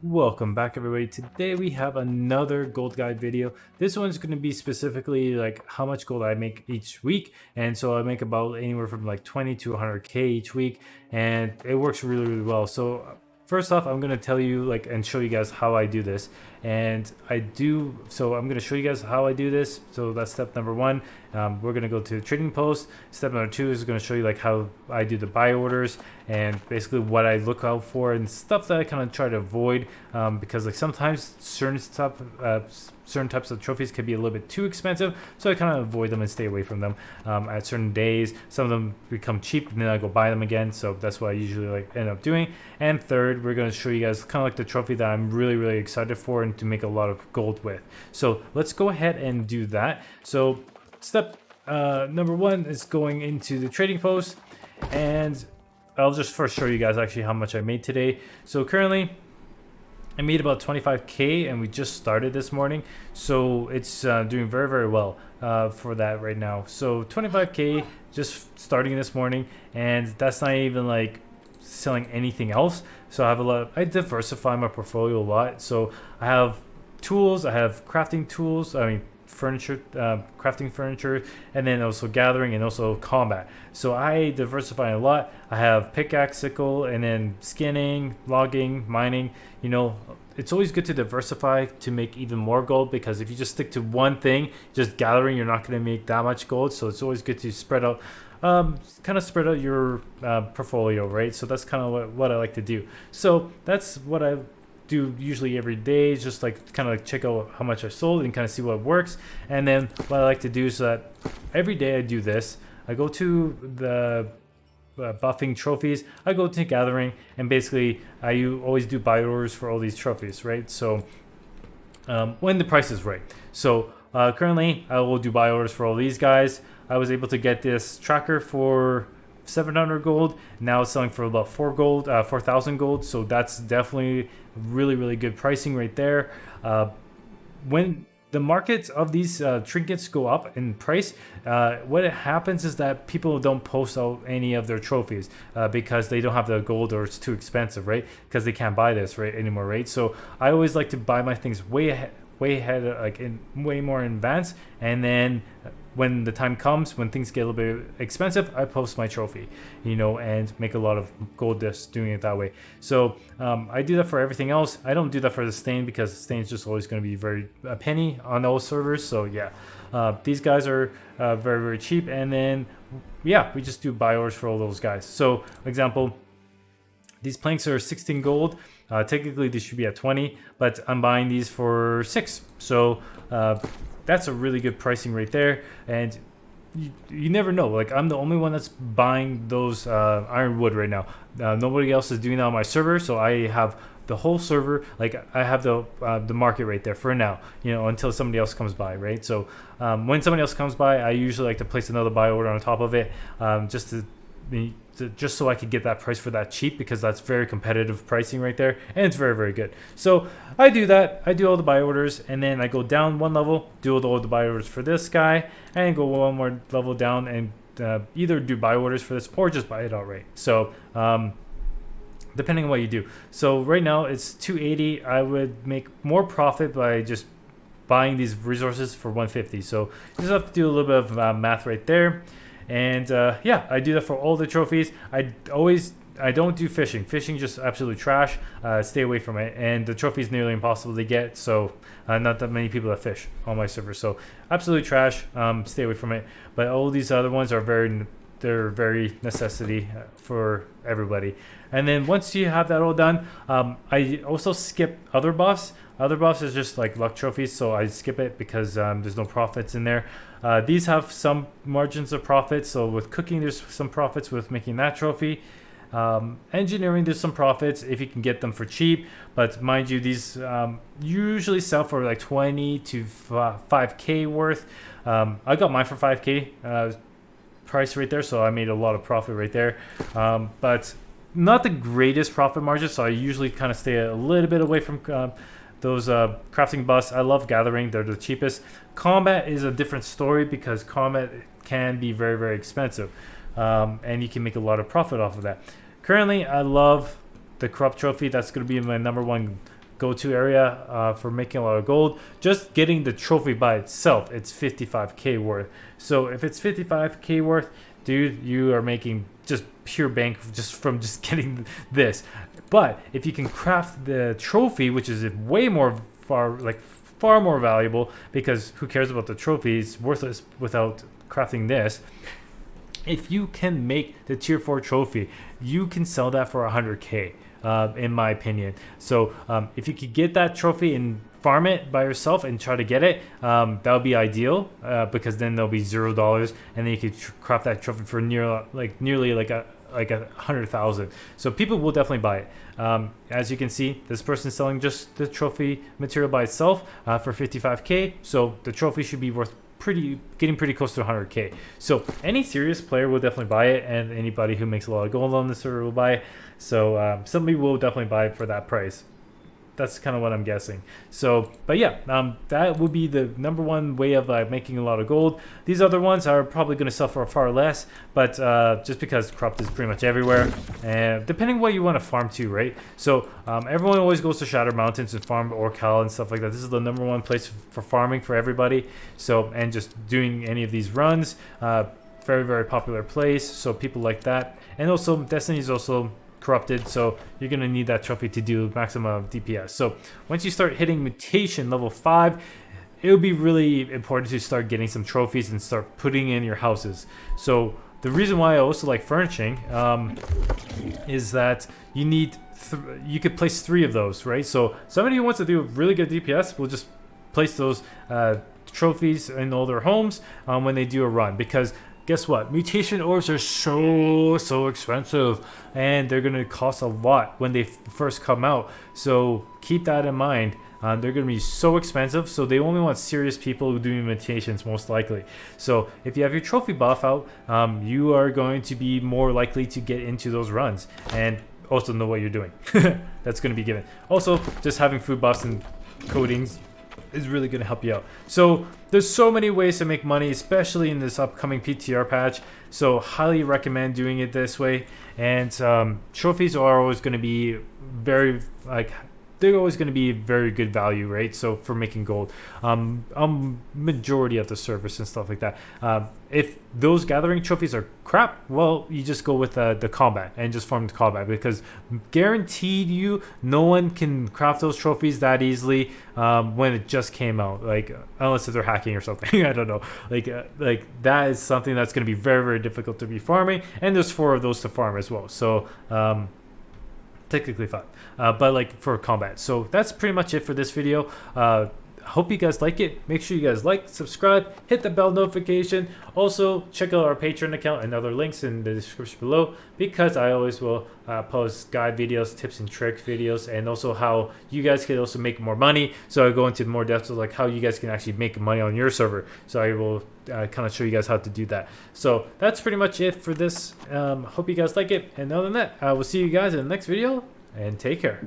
Welcome back, everybody. Today we have another gold guide video. This one's going to be specifically like how much gold I make each week, and so I make about anywhere from like 20 to 100k each week, and it works really well. So first off, I'm going to tell you like and show you guys how I do this. And I'm going to show you guys how I do this. So that's step number one. We're going to go to trading post. Step number two is going to show you like how I do the buy orders and basically what I look out for and stuff that I kind of try to avoid, because like sometimes certain types of trophies can be a little bit too expensive, so I kind of avoid them and stay away from them at certain days. Some of them become cheap and then I go buy them again, so that's what I usually like end up doing. And third, we're going to show you guys kind of like the trophy that I'm really excited for and to make a lot of gold with. So let's go ahead and do that. So step number one is going into the trading post, and I'll just first show you guys actually how much I made today. So currently I made about 25k and we just started this morning, so it's doing very well for that right now. So 25k just starting this morning, and that's not even like selling anything else. So I diversify my portfolio a lot. So I have tools, I have crafting tools, furniture, crafting furniture, and then also gathering and also combat. So I diversify a lot. I have pickaxe, sickle, and then skinning, logging, mining. You know, it's always good to diversify to make even more gold, because if you just stick to one thing, just gathering, you're not going to make that much gold. So it's always good to spread out, spread out your portfolio, right? So that's kind of what I like to do. So that's what I do usually every day, is just like kind of like check out how much I sold and kind of see what works. And then what I like to do is that every day I do this. I go to the buffing trophies, I go to gathering, and basically I always do buy orders for all these trophies, right? So when the price is right. So currently I will do buy orders for all these guys. I was able to get this tracker for 700 gold. Now it's selling for about 4,000 gold. So that's definitely really good pricing right there. When the markets of these trinkets go up in price, what happens is that people don't post out any of their trophies because they don't have the gold, or it's too expensive, right? Because they can't buy this right anymore, right? So I always like to buy my things way ahead, like way more in advance, and then when the time comes, when things get a little bit expensive, I post my trophy, and make a lot of gold just doing it that way. So I do that for everything else. I don't do that for the stain, because the stain is just always going to be a penny on those servers. So yeah, these guys are very cheap. And then yeah, we just do buy orders for all those guys. So example, these planks are 16 gold. Technically, they should be at 20, but I'm buying these for 6. So that's a really good pricing right there. And you never know. Like, I'm the only one that's buying those ironwood right now. Nobody else is doing that on my server, so I have the whole server. Like, I have the market right there for now, until somebody else comes by, right? So when somebody else comes by, I usually like to place another buy order on top of it, just so I could get that price for that cheap, because that's very competitive pricing right there, and it's very good. So I do that. I do all the buy orders, and then I go down one level, do all the buy orders for this guy, and go one more level down and either do buy orders for this or just buy it outright. So depending on what you do. So right now it's 280. I would make more profit by just buying these resources for 150. So you just have to do a little bit of math right there. And yeah, I do that for all the trophies. I don't do fishing. Fishing just absolute trash. Stay away from it. And the trophy is nearly impossible to get. So not that many people that fish on my server. So absolute trash. Stay away from it. But all these other ones are very necessity for everybody. And then once you have that all done, I also skip other buffs. Other buffs is just like luck trophies, so I skip it because there's no profits in there. These have some margins of profit, so with cooking there's some profits with making that trophy. Engineering, there's some profits if you can get them for cheap, but mind you, these usually sell for like 20 to 5k worth. I got mine for 5k price right there, so I made a lot of profit right there, but not the greatest profit margin, so I usually kind of stay a little bit away from those crafting busts. I love gathering. They're the cheapest. Combat is a different story, because combat can be very expensive, and you can make a lot of profit off of that. Currently I love the corrupt trophy. That's going to be my number one go-to area for making a lot of gold. Just getting the trophy by itself, it's 55k worth. So if it's 55k worth, dude, you are making just pure bank just from just getting this. But if you can craft the trophy, which is way more far more valuable, because who cares about the trophy? It's worthless without crafting this. If you can make the tier 4 trophy, you can sell that for 100k. In my opinion. So if you could get that trophy and farm it by yourself and try to get it, that would be ideal, because then there'll be $0, and then you could craft that trophy for nearly like a 100,000. So people will definitely buy it. As you can see, this person's selling just the trophy material by itself for 55k. So the trophy should be worth getting pretty close to 100k. So any serious player will definitely buy it, and anybody who makes a lot of gold on the server will buy it. So somebody will definitely buy it for that price. That's kind of what I'm guessing. So, but yeah, that would be the #1 way of making a lot of gold. These other ones are probably going to sell for far less, but just because corrupt is pretty much everywhere, and depending what you want to farm to, right? So everyone always goes to Shadow Mountains and farm Orcal and stuff like that. This is the #1 place for farming for everybody. So, and just doing any of these runs, very, very popular place. So people like that. And also Destiny is also corrupted, so you're gonna need that trophy to do maximum of DPS. So once you start hitting mutation level 5, it would be really important to start getting some trophies and start putting in your houses. So the reason why I also like furnishing is that you need you could place 3 of those, right? So somebody who wants to do really good DPS will just place those trophies in all their homes when they do a run, because guess what? Mutation orbs are so expensive, and they're going to cost a lot when they first come out. So keep that in mind. They're going to be so expensive, so they only want serious people who do mutations most likely. So if you have your trophy buff out, you are going to be more likely to get into those runs and also know what you're doing. That's going to be given. Also, just having food buffs and coatings is really going to help you out. So there's so many ways to make money, especially in this upcoming PTR patch. So highly recommend doing it this way. And trophies are always going to be they're always going to be very good value, right? So for making gold, majority of the servers and stuff like that. If those gathering trophies are crap, well, you just go with the combat and just farm the combat, because guaranteed you no one can craft those trophies that easily when it just came out, like unless if they're hacking or something. I don't know, like that is something that's going to be very, very difficult to be farming, and there's 4 of those to farm as well. So technically 5, but like for combat. So that's pretty much it for this video. Hope you guys like it. Make sure you guys like, subscribe, hit the bell notification. Also check out our Patreon account and other links in the description below, because I always will post guide videos, tips and trick videos, and also how you guys can also make more money. So I go into more depth of like how you guys can actually make money on your server. So I will kind of show you guys how to do that. So that's pretty much it for this. Hope you guys like it, and other than that, I will see you guys in the next video, and take care.